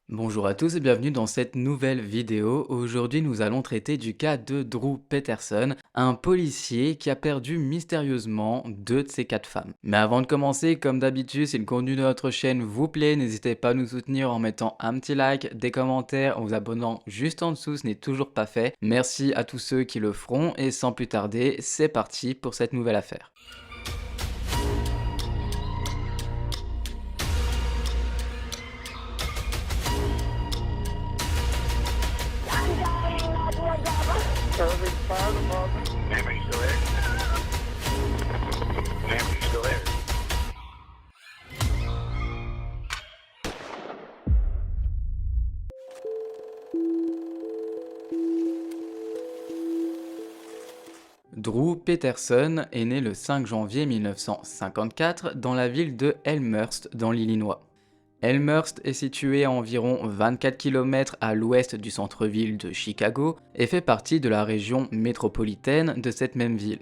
Bonjour à tous et bienvenue dans cette nouvelle vidéo. Aujourd'hui, nous allons traiter du cas de Drew Peterson, un policier qui a perdu mystérieusement deux de ses quatre femmes. Mais avant de commencer, comme d'habitude, si le contenu de notre chaîne vous plaît, n'hésitez pas à nous soutenir en mettant un petit like, des commentaires, en vous abonnant juste en dessous, ce n'est toujours pas fait. Merci à tous ceux qui le feront et sans plus tarder, c'est parti pour cette nouvelle affaire. Serving fire department. Ma'am, are you still there? Ma'am, are you still there? Drew Peterson est né le 5 janvier 1954 dans la ville de Elmhurst dans l'Illinois. Elmhurst est situé à environ 24 km à l'ouest du centre-ville de Chicago et fait partie de la région métropolitaine de cette même ville.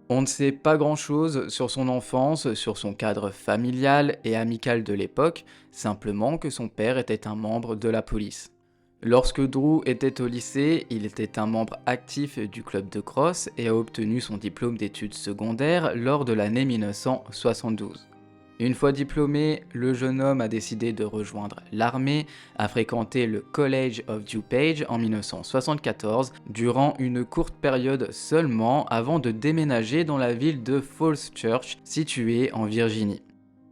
On ne sait pas grand-chose sur son enfance, sur son cadre familial et amical de l'époque, simplement que son père était un membre de la police. Lorsque Drew était au lycée, il était un membre actif du club de crosse et a obtenu son diplôme d'études secondaires lors de l'année 1972. Une fois diplômé, le jeune homme a décidé de rejoindre l'armée, a fréquenté le College of DuPage en 1974 durant une courte période seulement avant de déménager dans la ville de Falls Church située en Virginie.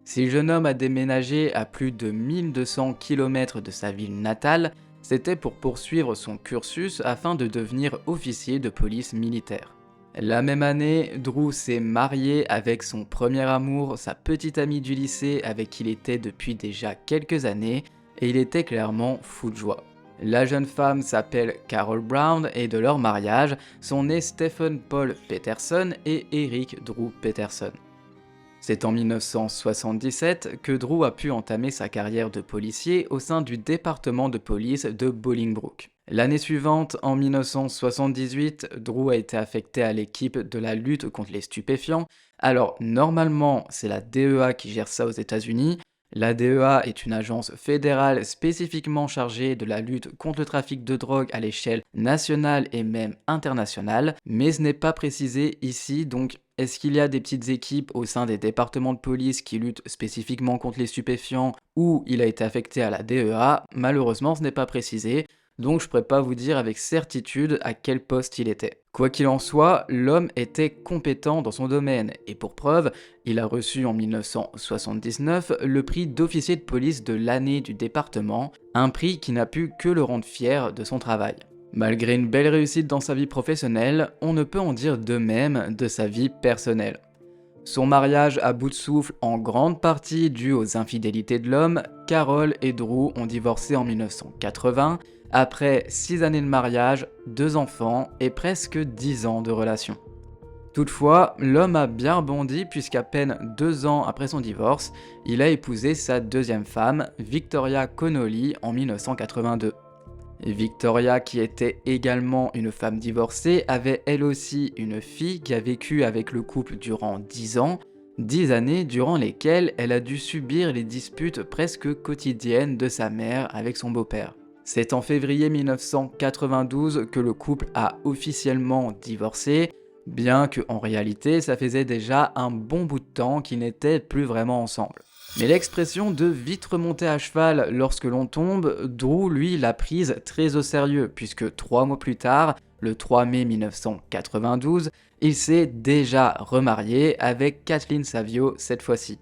Si le jeune homme a déménagé à plus de 1200 km de sa ville natale, c'était pour poursuivre son cursus afin de devenir officier de police militaire. La même année, Drew s'est marié avec son premier amour, sa petite amie du lycée avec qui il était depuis déjà quelques années, et il était clairement fou de joie. La jeune femme s'appelle Carol Brown et de leur mariage sont nés Stephen Paul Peterson et Eric Drew Peterson. C'est en 1977 que Drew a pu entamer sa carrière de policier au sein du département de police de Bolingbrook. L'année suivante, en 1978, Drew a été affecté à l'équipe de la lutte contre les stupéfiants. Alors normalement, c'est la DEA qui gère ça aux États-Unis. La DEA est une agence fédérale spécifiquement chargée de la lutte contre le trafic de drogue à l'échelle nationale et même internationale, mais ce n'est pas précisé ici, donc est-ce qu'il y a des petites équipes au sein des départements de police qui luttent spécifiquement contre les stupéfiants ou il a été affecté à la DEA? Malheureusement, ce n'est pas précisé. Donc je pourrais pas vous dire avec certitude à quel poste il était. Quoi qu'il en soit, l'homme était compétent dans son domaine, et pour preuve, il a reçu en 1979 le prix d'officier de police de l'année du département, un prix qui n'a pu que le rendre fier de son travail. Malgré une belle réussite dans sa vie professionnelle, on ne peut en dire de même de sa vie personnelle. Son mariage à bout de souffle en grande partie dû aux infidélités de l'homme, Carol et Drew ont divorcé en 1980, après 6 années de mariage, 2 enfants et presque 10 ans de relation. Toutefois, l'homme a bien rebondi puisqu'à peine 2 ans après son divorce, il a épousé sa deuxième femme, Victoria Connolly, en 1982. Victoria, qui était également une femme divorcée, avait elle aussi une fille qui a vécu avec le couple durant 10 ans, 10 années durant lesquelles elle a dû subir les disputes presque quotidiennes de sa mère avec son beau-père. C'est en février 1992 que le couple a officiellement divorcé, bien que en réalité ça faisait déjà un bon bout de temps qu'ils n'étaient plus vraiment ensemble. Mais l'expression de vite remonter à cheval lorsque l'on tombe, Drew lui l'a prise très au sérieux, puisque 3 mois plus tard, le 3 mai 1992, il s'est déjà remarié avec Kathleen Savio cette fois-ci.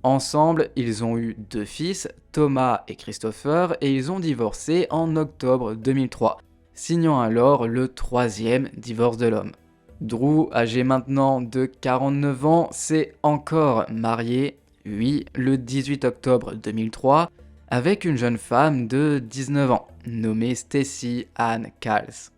Ensemble, ils ont eu 2 fils, Thomas et Christopher, et ils ont divorcé en octobre 2003, signant alors le 3e divorce de l'homme. Drew, âgé maintenant de 49 ans, s'est encore marié, oui, le 18 octobre 2003, avec une jeune femme de 19 ans, nommée Stacy Ann Cals.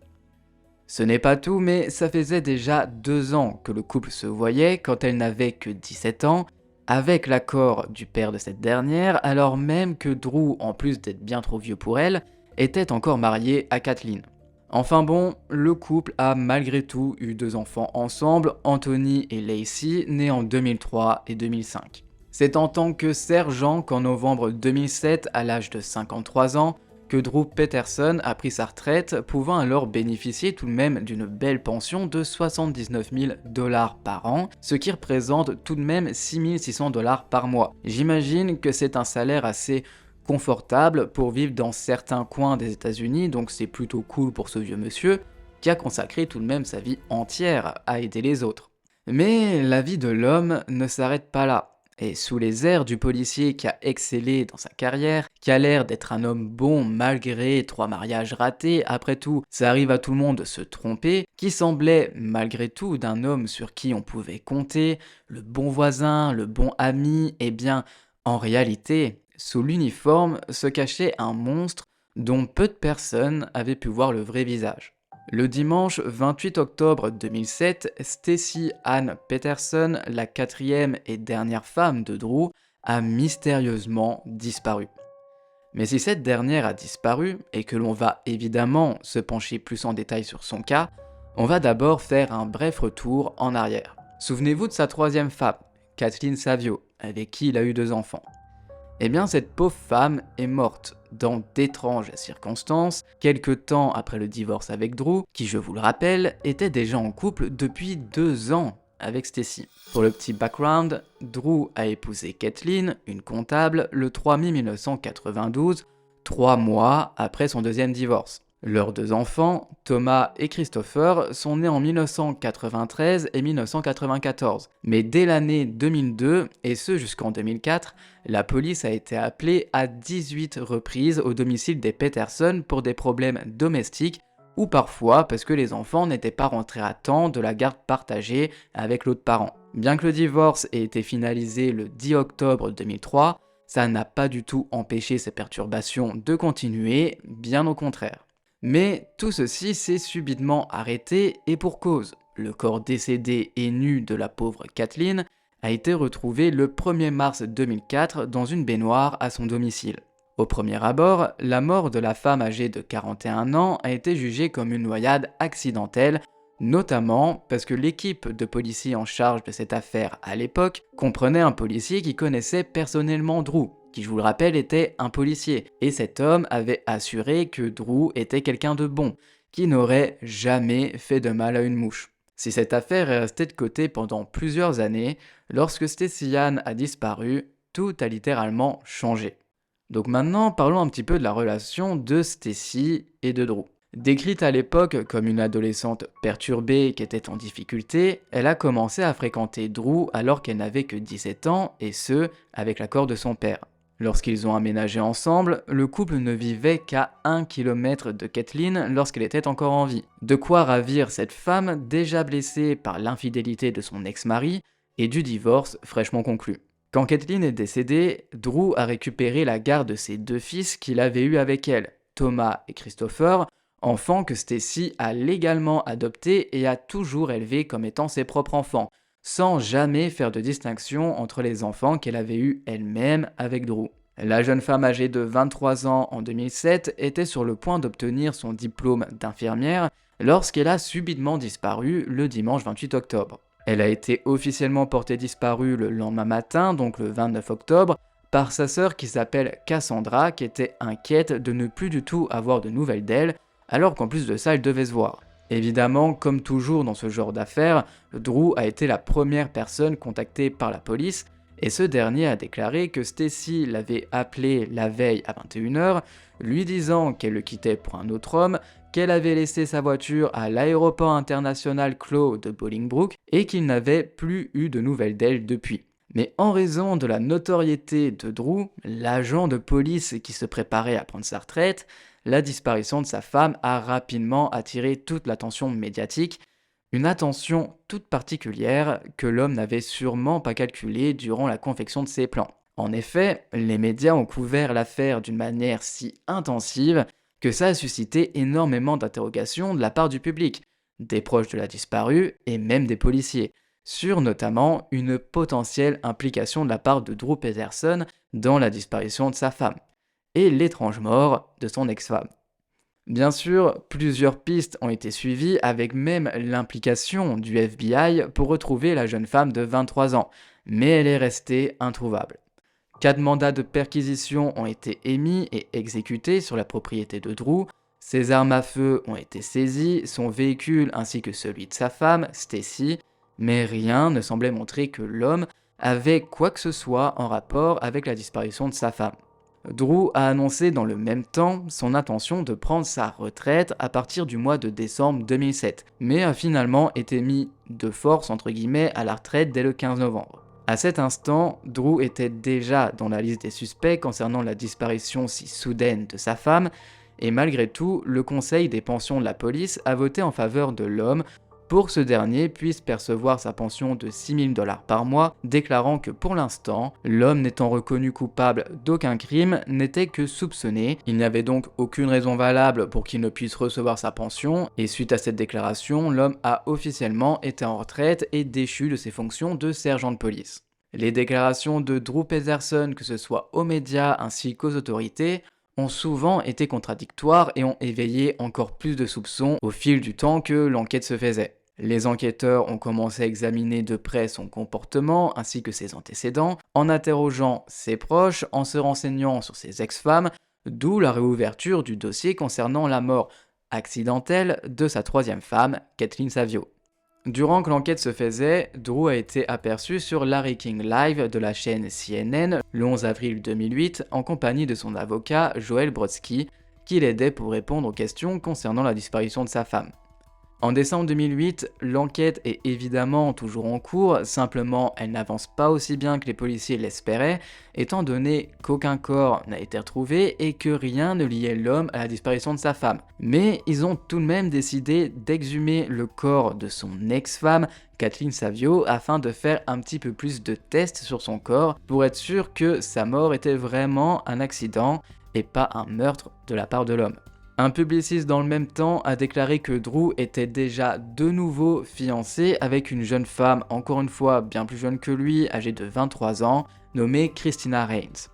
Ce n'est pas tout, mais ça faisait déjà 2 ans que le couple se voyait quand elle n'avait que 17 ans, avec l'accord du père de cette dernière, alors même que Drew, en plus d'être bien trop vieux pour elle, était encore marié à Kathleen. Enfin bon, le couple a malgré tout eu 2 enfants ensemble, Anthony et Lacey, nés en 2003 et 2005. C'est en tant que sergent qu'en novembre 2007, à l'âge de 53 ans, que Drew Peterson a pris sa retraite, pouvant alors bénéficier tout de même d'une belle pension de 79 000 $ par an, ce qui représente tout de même 6 600 $ par mois. J'imagine que c'est un salaire assez confortable pour vivre dans certains coins des États-Unis, donc c'est plutôt cool pour ce vieux monsieur, qui a consacré tout de même sa vie entière à aider les autres. Mais la vie de l'homme ne s'arrête pas là. Et sous les airs du policier qui a excellé dans sa carrière, qui a l'air d'être un homme bon malgré 3 mariages ratés, après tout, ça arrive à tout le monde de se tromper, qui semblait malgré tout d'un homme sur qui on pouvait compter, le bon voisin, le bon ami, eh bien, en réalité, sous l'uniforme se cachait un monstre dont peu de personnes avaient pu voir le vrai visage. Le dimanche 28 octobre 2007, Stacey Ann Peterson, la 4e et dernière femme de Drew, a mystérieusement disparu. Mais si cette dernière a disparu, et que l'on va évidemment se pencher plus en détail sur son cas, on va d'abord faire un bref retour en arrière. Souvenez-vous de sa 3e femme, Kathleen Savio, avec qui il a eu 2 enfants. Eh bien, cette pauvre femme est morte dans d'étranges circonstances, quelque temps après le divorce avec Drew, qui, je vous le rappelle, était déjà en couple depuis 2 ans avec Stacey. Pour le petit background, Drew a épousé Kathleen, une comptable, le 3 mai 1992, 3 mois après son 2e divorce. Leurs 2 enfants, Thomas et Christopher, sont nés en 1993 et 1994. Mais dès l'année 2002, et ce jusqu'en 2004, la police a été appelée à 18 reprises au domicile des Peterson pour des problèmes domestiques ou parfois parce que les enfants n'étaient pas rentrés à temps de la garde partagée avec l'autre parent. Bien que le divorce ait été finalisé le 10 octobre 2003, ça n'a pas du tout empêché ces perturbations de continuer, bien au contraire. Mais tout ceci s'est subitement arrêté et pour cause. Le corps décédé et nu de la pauvre Kathleen a été retrouvé le 1er mars 2004 dans une baignoire à son domicile. Au premier abord, la mort de la femme âgée de 41 ans a été jugée comme une noyade accidentelle, notamment parce que l'équipe de policiers en charge de cette affaire à l'époque comprenait un policier qui connaissait personnellement Drew, qui je vous le rappelle était un policier, et cet homme avait assuré que Drew était quelqu'un de bon, qui n'aurait jamais fait de mal à une mouche. Si cette affaire est restée de côté pendant plusieurs années, lorsque Stacey Ann a disparu, tout a littéralement changé. Donc maintenant, parlons un petit peu de la relation de Stacey et de Drew. Décrite à l'époque comme une adolescente perturbée qui était en difficulté, elle a commencé à fréquenter Drew alors qu'elle n'avait que 17 ans, et ce, avec l'accord de son père. Lorsqu'ils ont aménagé ensemble, le couple ne vivait qu'à 1 km de Kathleen lorsqu'elle était encore en vie. De quoi ravir cette femme déjà blessée par l'infidélité de son ex-mari et du divorce fraîchement conclu. Quand Kathleen est décédée, Drew a récupéré la garde de ses 2 fils qu'il avait eus avec elle, Thomas et Christopher, enfants que Stacey a légalement adoptés et a toujours élevés comme étant ses propres enfants, sans jamais faire de distinction entre les enfants qu'elle avait eus elle-même avec Drew. La jeune femme âgée de 23 ans en 2007 était sur le point d'obtenir son diplôme d'infirmière lorsqu'elle a subitement disparu le dimanche 28 octobre. Elle a été officiellement portée disparue le lendemain matin, donc le 29 octobre, par sa sœur qui s'appelle Cassandra, qui était inquiète de ne plus du tout avoir de nouvelles d'elle, alors qu'en plus de ça, elle devait se voir. Évidemment, comme toujours dans ce genre d'affaires, Drew a été la première personne contactée par la police, et ce dernier a déclaré que Stacey l'avait appelé la veille à 21h, lui disant qu'elle le quittait pour un autre homme, qu'elle avait laissé sa voiture à l'aéroport international Clow de Bolingbrook et qu'il n'avait plus eu de nouvelles d'elle depuis. Mais en raison de la notoriété de Drew, l'agent de police qui se préparait à prendre sa retraite, la disparition de sa femme a rapidement attiré toute l'attention médiatique, une attention toute particulière que l'homme n'avait sûrement pas calculée durant la confection de ses plans. En effet, les médias ont couvert l'affaire d'une manière si intensive que ça a suscité énormément d'interrogations de la part du public, des proches de la disparue et même des policiers, sur notamment une potentielle implication de la part de Drew Peterson dans la disparition de sa femme, et l'étrange mort de son ex-femme. Bien sûr, plusieurs pistes ont été suivies avec même l'implication du FBI pour retrouver la jeune femme de 23 ans, mais elle est restée introuvable. 4 mandats de perquisition ont été émis et exécutés sur la propriété de Drew. Ses armes à feu ont été saisies, son véhicule ainsi que celui de sa femme, Stacy, mais rien ne semblait montrer que l'homme avait quoi que ce soit en rapport avec la disparition de sa femme. Drew a annoncé dans le même temps son intention de prendre sa retraite à partir du mois de décembre 2007, mais a finalement été mis de force entre guillemets à la retraite dès le 15 novembre. À cet instant, Drew était déjà dans la liste des suspects concernant la disparition si soudaine de sa femme, et malgré tout, le conseil des pensions de la police a voté en faveur de l'homme pour que ce dernier puisse percevoir sa pension de 6 000 $ par mois, déclarant que pour l'instant, l'homme n'étant reconnu coupable d'aucun crime n'était que soupçonné. Il n'y avait donc aucune raison valable pour qu'il ne puisse recevoir sa pension, et suite à cette déclaration, l'homme a officiellement été en retraite et déchu de ses fonctions de sergent de police. Les déclarations de Drew Peterson, que ce soit aux médias ainsi qu'aux autorités, ont souvent été contradictoires et ont éveillé encore plus de soupçons au fil du temps que l'enquête se faisait. Les enquêteurs ont commencé à examiner de près son comportement ainsi que ses antécédents, en interrogeant ses proches, en se renseignant sur ses ex-femmes, d'où la réouverture du dossier concernant la mort accidentelle de sa troisième femme, Kathleen Savio. Durant que l'enquête se faisait, Drew a été aperçu sur Larry King Live de la chaîne CNN le 11 avril 2008 en compagnie de son avocat Joel Brodsky, qui l'aidait pour répondre aux questions concernant la disparition de sa femme. En décembre 2008, l'enquête est évidemment toujours en cours, simplement elle n'avance pas aussi bien que les policiers l'espéraient, étant donné qu'aucun corps n'a été retrouvé et que rien ne liait l'homme à la disparition de sa femme. Mais ils ont tout de même décidé d'exhumer le corps de son ex-femme, Kathleen Savio, afin de faire un petit peu plus de tests sur son corps pour être sûr que sa mort était vraiment un accident et pas un meurtre de la part de l'homme. Un publiciste dans le même temps a déclaré que Drew était déjà de nouveau fiancé avec une jeune femme, encore une fois bien plus jeune que lui, âgée de 23 ans, nommée Christina Rains.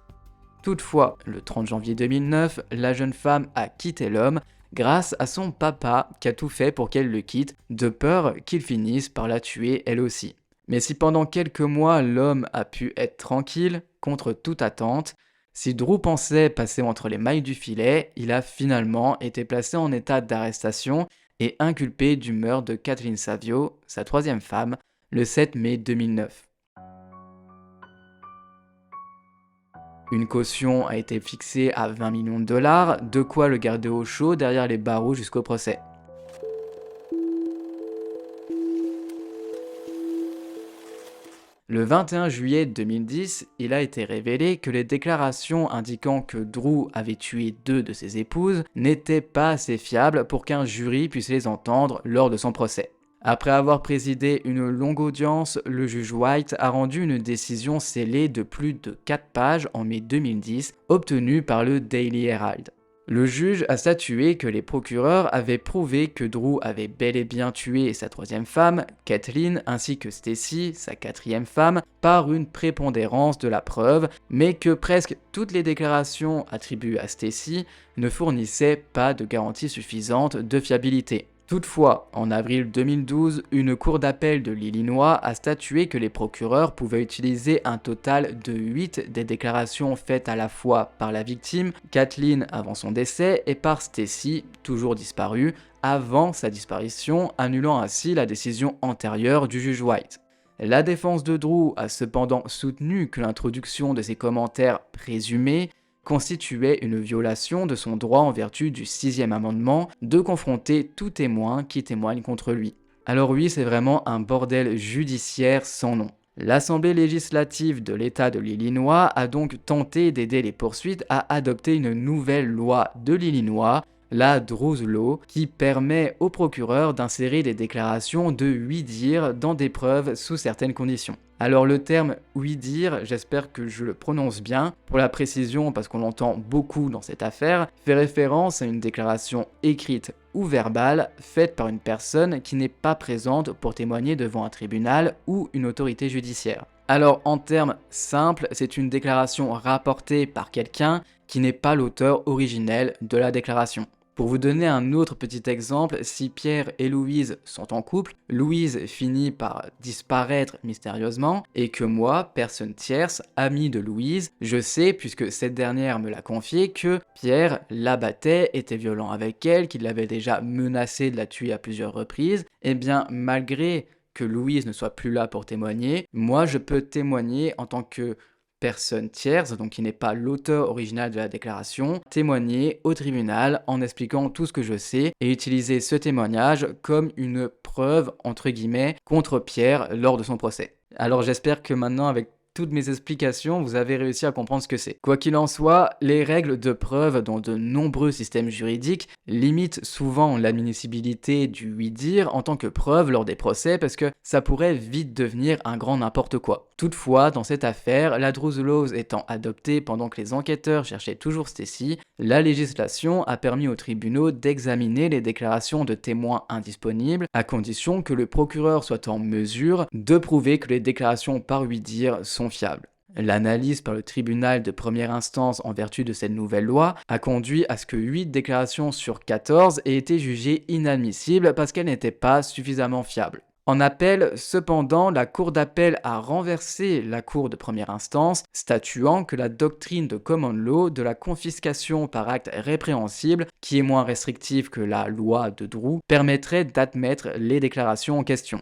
Toutefois, le 30 janvier 2009, la jeune femme a quitté l'homme grâce à son papa qui a tout fait pour qu'elle le quitte, de peur qu'il finisse par la tuer elle aussi. Mais si pendant quelques mois l'homme a pu être tranquille, contre toute attente, si Drew pensait passer entre les mailles du filet, il a finalement été placé en état d'arrestation et inculpé du meurtre de Kathleen Savio, sa troisième femme, le 7 mai 2009. Une caution a été fixée à 20 millions de $, de quoi le garder au chaud derrière les barreaux jusqu'au procès. Le 21 juillet 2010, il a été révélé que les déclarations indiquant que Drew avait tué 2 de ses épouses n'étaient pas assez fiables pour qu'un jury puisse les entendre lors de son procès. Après avoir présidé une longue audience, le juge White a rendu une décision scellée de plus de 4 pages en mai 2010, obtenue par le Daily Herald. Le juge a statué que les procureurs avaient prouvé que Drew avait bel et bien tué sa troisième femme, Kathleen, ainsi que Stacy, sa quatrième femme, par une prépondérance de la preuve, mais que presque toutes les déclarations attribuées à Stacy ne fournissaient pas de garantie suffisante de fiabilité. Toutefois, en avril 2012, une cour d'appel de l'Illinois a statué que les procureurs pouvaient utiliser un total de 8 des déclarations faites à la fois par la victime, Kathleen avant son décès, et par Stacy, toujours disparue, avant sa disparition, annulant ainsi la décision antérieure du juge White. La défense de Drew a cependant soutenu que l'introduction de ces commentaires présumés constituait une violation de son droit en vertu du 6e amendement de confronter tout témoin qui témoigne contre lui. Alors oui, c'est vraiment un bordel judiciaire sans nom. L'Assemblée législative de l'État de l'Illinois a donc tenté d'aider les poursuites à adopter une nouvelle loi de l'Illinois, la Drew's Law, qui permet aux procureurs d'insérer des déclarations de oui-dire dans des preuves sous certaines conditions. Alors le terme oui-dire, j'espère que je le prononce bien, pour la précision parce qu'on l'entend beaucoup dans cette affaire, fait référence à une déclaration écrite ou verbale faite par une personne qui n'est pas présente pour témoigner devant un tribunal ou une autorité judiciaire. Alors en termes simples, c'est une déclaration rapportée par quelqu'un qui n'est pas l'auteur originel de la déclaration. Pour vous donner un autre petit exemple, si Pierre et Louise sont en couple, Louise finit par disparaître mystérieusement et que moi, personne tierce, amie de Louise, je sais, puisque cette dernière me l'a confié, que Pierre la battait, était violent avec elle, qu'il l'avait déjà menacé de la tuer à plusieurs reprises, et bien malgré que Louise ne soit plus là pour témoigner, moi je peux témoigner en tant que personne tierce, donc qui n'est pas l'auteur original de la déclaration, témoigner au tribunal en expliquant tout ce que je sais et utiliser ce témoignage comme une preuve, entre guillemets, contre Pierre lors de son procès. Alors j'espère que maintenant, avec toutes mes explications, vous avez réussi à comprendre ce que c'est. Quoi qu'il en soit, les règles de preuve dans de nombreux systèmes juridiques limitent souvent l'admissibilité du oui-dire en tant que preuve lors des procès parce que ça pourrait vite devenir un grand n'importe quoi. Toutefois, dans cette affaire, la Druze Laws étant adoptée pendant que les enquêteurs cherchaient toujours Stacy, la législation a permis aux tribunaux d'examiner les déclarations de témoins indisponibles à condition que le procureur soit en mesure de prouver que les déclarations par oui-dire sont fiables. L'analyse par le tribunal de première instance en vertu de cette nouvelle loi a conduit à ce que 8 déclarations sur 14 aient été jugées inadmissibles parce qu'elles n'étaient pas suffisamment fiables. En appel, cependant, la Cour d'appel a renversé la Cour de première instance, statuant que la doctrine de common law de la confiscation par acte répréhensible, qui est moins restrictive que la loi de Drew, permettrait d'admettre les déclarations en question.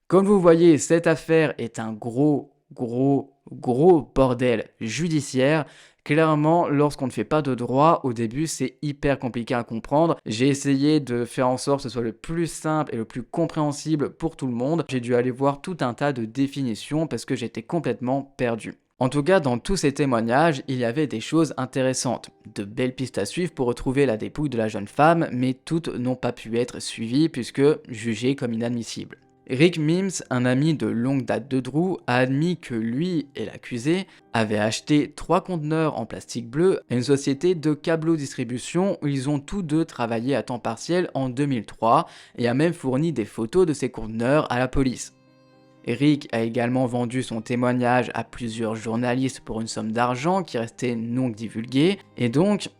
Comme vous voyez, cette affaire est un gros bordel judiciaire. Clairement, lorsqu'on ne fait pas de droit, au début, c'est hyper compliqué à comprendre. J'ai essayé de faire en sorte que ce soit le plus simple et le plus compréhensible pour tout le monde. J'ai dû aller voir tout un tas de définitions parce que j'étais complètement perdu. En tout cas, dans tous ces témoignages, il y avait des choses intéressantes. De belles pistes à suivre pour retrouver la dépouille de la jeune femme, mais toutes n'ont pas pu être suivies puisque jugées comme inadmissibles. Rick Mims, un ami de longue date de Drew, a admis que lui et l'accusé avaient acheté 3 conteneurs en plastique bleu à une société de câbleaux distribution où ils ont tous deux travaillé à temps partiel en 2003 et a même fourni des photos de ces conteneurs à la police. Rick a également vendu son témoignage à plusieurs journalistes pour une somme d'argent qui restait non divulguée et donc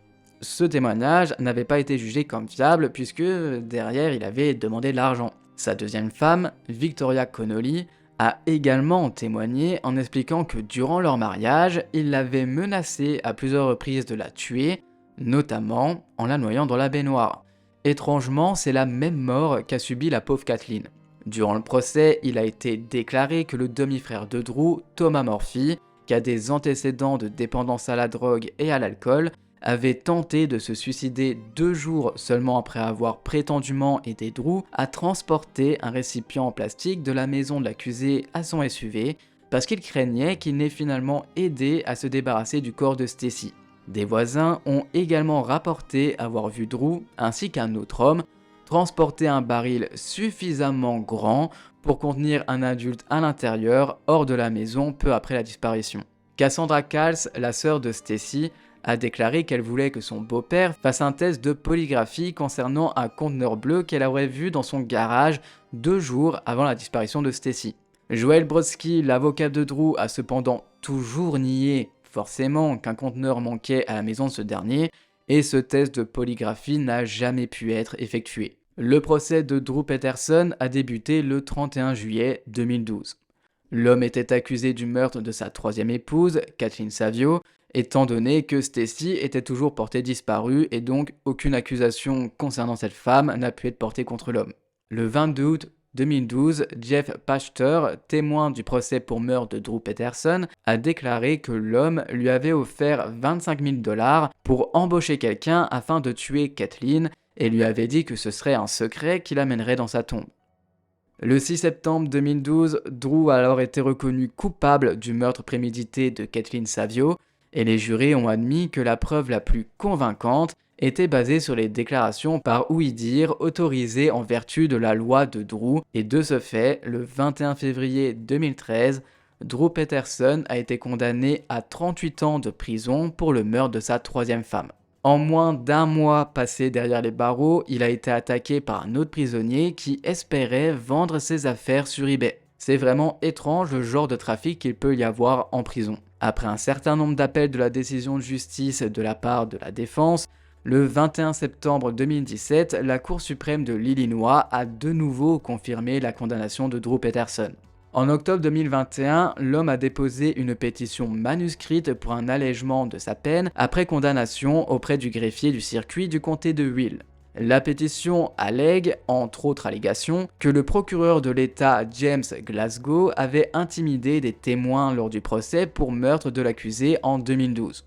ce témoignage n'avait pas été jugé comme fiable puisque derrière il avait demandé de l'argent. Sa deuxième femme, Victoria Connolly, a également témoigné en expliquant que durant leur mariage, il l'avait menacée à plusieurs reprises de la tuer, notamment en la noyant dans la baignoire. Étrangement, c'est la même mort qu'a subie la pauvre Kathleen. Durant le procès, il a été déclaré que le demi-frère de Drew, Thomas Murphy, qui a des antécédents de dépendance à la drogue et à l'alcool, avait tenté de se suicider 2 jours seulement après avoir prétendument aidé Drew à transporter un récipient en plastique de la maison de l'accusé à son SUV parce qu'il craignait qu'il n'ait finalement aidé à se débarrasser du corps de Stacy. Des voisins ont également rapporté avoir vu Drew ainsi qu'un autre homme transporter un baril suffisamment grand pour contenir un adulte à l'intérieur hors de la maison peu après la disparition. Cassandra Cals, la sœur de Stacy, a déclaré qu'elle voulait que son beau-père fasse un test de polygraphie concernant un conteneur bleu qu'elle aurait vu dans son garage 2 jours avant la disparition de Stacy. Joel Brodsky, l'avocat de Drew, a cependant toujours nié forcément qu'un conteneur manquait à la maison de ce dernier et ce test de polygraphie n'a jamais pu être effectué. Le procès de Drew Peterson a débuté le 31 juillet 2012. L'homme était accusé du meurtre de sa 3e épouse, Kathleen Savio, étant donné que Stacy était toujours portée disparue et donc aucune accusation concernant cette femme n'a pu être portée contre l'homme. Le 22 août 2012, Jeff Pachter, témoin du procès pour meurtre de Drew Peterson, a déclaré que l'homme lui avait offert 25 000 $ pour embaucher quelqu'un afin de tuer Kathleen et lui avait dit que ce serait un secret qui l'amènerait dans sa tombe. Le 6 septembre 2012, Drew a alors été reconnu coupable du meurtre prémédité de Kathleen Savio et les jurés ont admis que la preuve la plus convaincante était basée sur les déclarations par oui-dire autorisées en vertu de la loi de Drew et de ce fait, le 21 février 2013, Drew Peterson a été condamné à 38 ans de prison pour le meurtre de sa 3e femme. En moins d'1 mois passé derrière les barreaux, il a été attaqué par un autre prisonnier qui espérait vendre ses affaires sur eBay. C'est vraiment étrange le genre de trafic qu'il peut y avoir en prison. Après un certain nombre d'appels de la décision de justice de la part de la défense, Le 21 septembre 2017, la Cour suprême de l'Illinois a de nouveau confirmé la condamnation de Drew Peterson. En octobre 2021, l'homme a déposé une pétition manuscrite pour un allègement de sa peine après condamnation auprès du greffier du circuit du comté de Will. La pétition allègue, entre autres allégations, que le procureur de l'État James Glasgow avait intimidé des témoins lors du procès pour meurtre de l'accusé en 2012.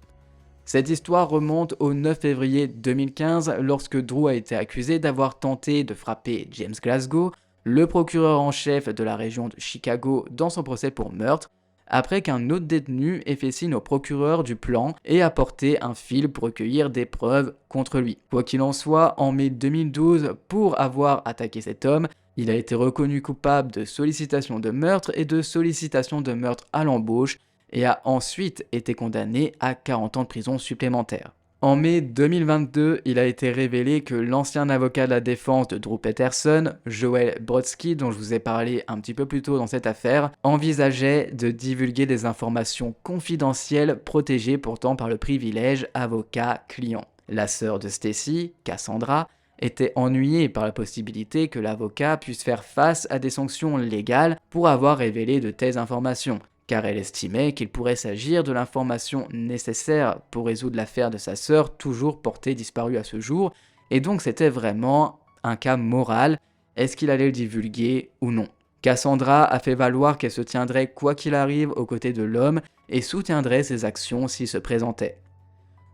Cette histoire remonte au 9 février 2015 lorsque Drew a été accusé d'avoir tenté de frapper James Glasgow, le procureur en chef de la région de Chicago, dans son procès pour meurtre, après qu'un autre détenu ait fait signe au procureur du plan et apporté un fil pour recueillir des preuves contre lui. Quoi qu'il en soit, en mai 2012, pour avoir attaqué cet homme, il a été reconnu coupable de sollicitation de meurtre et de sollicitation de meurtre à l'embauche et a ensuite été condamné à 40 ans de prison supplémentaires. En mai 2022, il a été révélé que l'ancien avocat de la défense de Drew Peterson, Joel Brodsky, dont je vous ai parlé un petit peu plus tôt dans cette affaire, envisageait de divulguer des informations confidentielles protégées pourtant par le privilège avocat-client. La sœur de Stacy, Cassandra, était ennuyée par la possibilité que l'avocat puisse faire face à des sanctions légales pour avoir révélé de telles informations, car elle estimait qu'il pourrait s'agir de l'information nécessaire pour résoudre l'affaire de sa sœur toujours portée disparue à ce jour, et donc c'était vraiment un cas moral, est-ce qu'il allait le divulguer ou non. Cassandra a fait valoir qu'elle se tiendrait quoi qu'il arrive aux côtés de l'homme et soutiendrait ses actions s'il se présentait.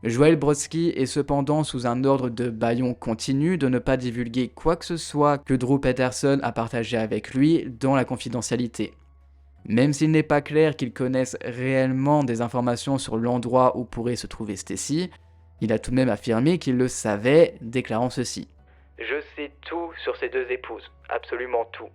Joel Brodsky est cependant sous un ordre de bâillon continu de ne pas divulguer quoi que ce soit que Drew Peterson a partagé avec lui dans la confidentialité. Même s'il n'est pas clair qu'il connaisse réellement des informations sur l'endroit où pourrait se trouver Stacy, il a tout de même affirmé qu'il le savait, déclarant ceci. « Je sais tout sur ces deux épouses, absolument tout.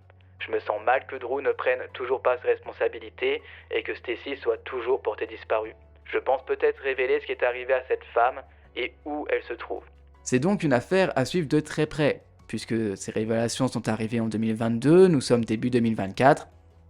Je me sens mal que Drew ne prenne toujours pas ses responsabilités et que Stacy soit toujours portée disparue. Je pense peut-être révéler ce qui est arrivé à cette femme et où elle se trouve. » C'est donc une affaire à suivre de très près, puisque ces révélations sont arrivées en 2022, nous sommes début 2024,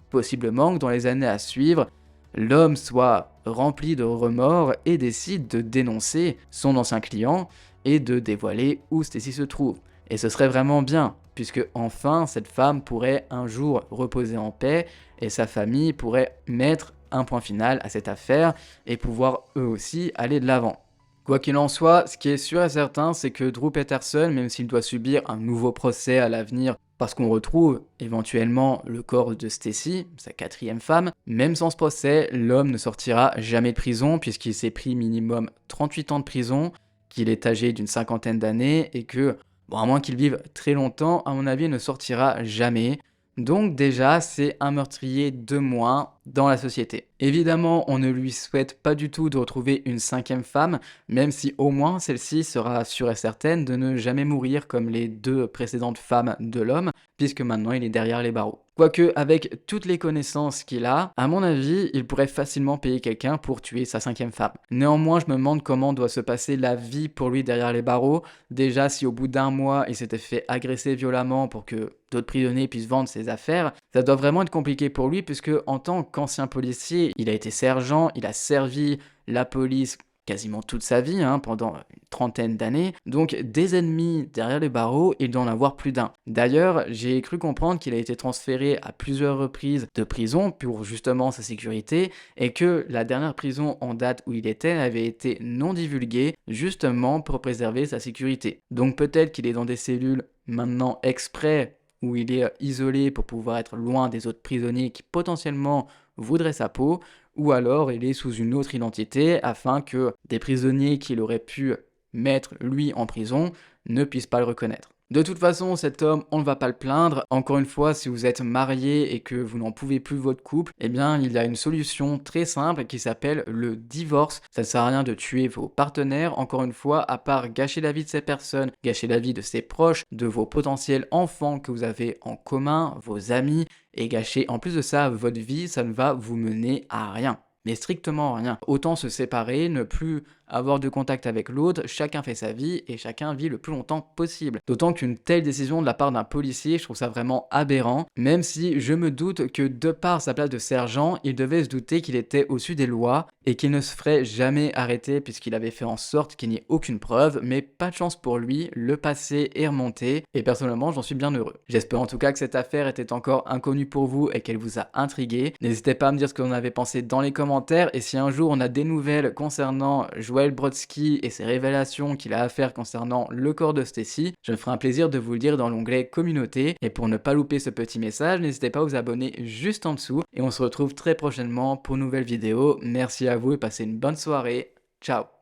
possiblement que dans les années à suivre, l'homme soit rempli de remords et décide de dénoncer son ancien client et de dévoiler où Stacy se trouve. Et ce serait vraiment bien, puisque enfin cette femme pourrait un jour reposer en paix et sa famille pourrait mettre un point final à cette affaire et pouvoir eux aussi aller de l'avant. Quoi qu'il en soit, ce qui est sûr et certain, c'est que Drew Peterson, même s'il doit subir un nouveau procès à l'avenir parce qu'on retrouve éventuellement le corps de Stacy, sa quatrième femme, même sans ce procès, l'homme ne sortira jamais de prison puisqu'il s'est pris minimum 38 ans de prison, qu'il est âgé d'une cinquantaine d'années et que, bon, à moins qu'il vive très longtemps, à mon avis, il ne sortira jamais. Donc déjà, c'est un meurtrier de moins dans la société. Évidemment, on ne lui souhaite pas du tout de retrouver une cinquième femme, même si au moins celle-ci sera sûre et certaine de ne jamais mourir comme les deux précédentes femmes de l'homme, puisque maintenant il est derrière les barreaux. Quoique, avec toutes les connaissances qu'il a, à mon avis, il pourrait facilement payer quelqu'un pour tuer sa cinquième femme. Néanmoins, je me demande comment doit se passer la vie pour lui derrière les barreaux. Déjà, si au bout d'un mois, il s'était fait agresser violemment pour que d'autres prisonniers puissent vendre ses affaires, ça doit vraiment être compliqué pour lui, puisque en tant qu'ancien policier, il a été sergent, il a servi la police quasiment toute sa vie, pendant une trentaine d'années, donc des ennemis derrière les barreaux, il doit en avoir plus d'un. D'ailleurs, j'ai cru comprendre qu'il a été transféré à plusieurs reprises de prison pour justement sa sécurité, et que la dernière prison en date où il était avait été non divulguée, justement pour préserver sa sécurité. Donc peut-être qu'il est dans des cellules maintenant exprès, où il est isolé pour pouvoir être loin des autres prisonniers qui potentiellement voudraient sa peau, ou alors il est sous une autre identité afin que des prisonniers qu'il aurait pu mettre lui en prison ne puissent pas le reconnaître. De toute façon, cet homme, on ne va pas le plaindre. Encore une fois, si vous êtes marié et que vous n'en pouvez plus de votre couple, eh bien, il y a une solution très simple qui s'appelle le divorce. Ça ne sert à rien de tuer vos partenaires, encore une fois, à part gâcher la vie de ces personnes, gâcher la vie de ses proches, de vos potentiels enfants que vous avez en commun, vos amis, et gâcher en plus de ça votre vie, ça ne va vous mener à rien. mais strictement rien. Autant se séparer, ne plus avoir de contact avec l'autre, chacun fait sa vie et chacun vit le plus longtemps possible. D'autant qu'une telle décision de la part d'un policier, je trouve ça vraiment aberrant, même si je me doute que de par sa place de sergent, il devait se douter qu'il était au-dessus des lois et qu'il ne se ferait jamais arrêter puisqu'il avait fait en sorte qu'il n'y ait aucune preuve, mais pas de chance pour lui, le passé est remonté et personnellement j'en suis bien heureux. J'espère en tout cas que cette affaire était encore inconnue pour vous et qu'elle vous a intrigué. N'hésitez pas à me dire ce que vous en avez pensé dans les commentaires et si un jour on a des nouvelles concernant Joel Brodsky et ses révélations qu'il a à faire concernant le corps de Stacy, je me ferai un plaisir de vous le dire dans l'onglet communauté. Et pour ne pas louper ce petit message, n'hésitez pas à vous abonner juste en dessous et on se retrouve très prochainement pour une nouvelle vidéo. Merci à vous et passez une bonne soirée. Ciao.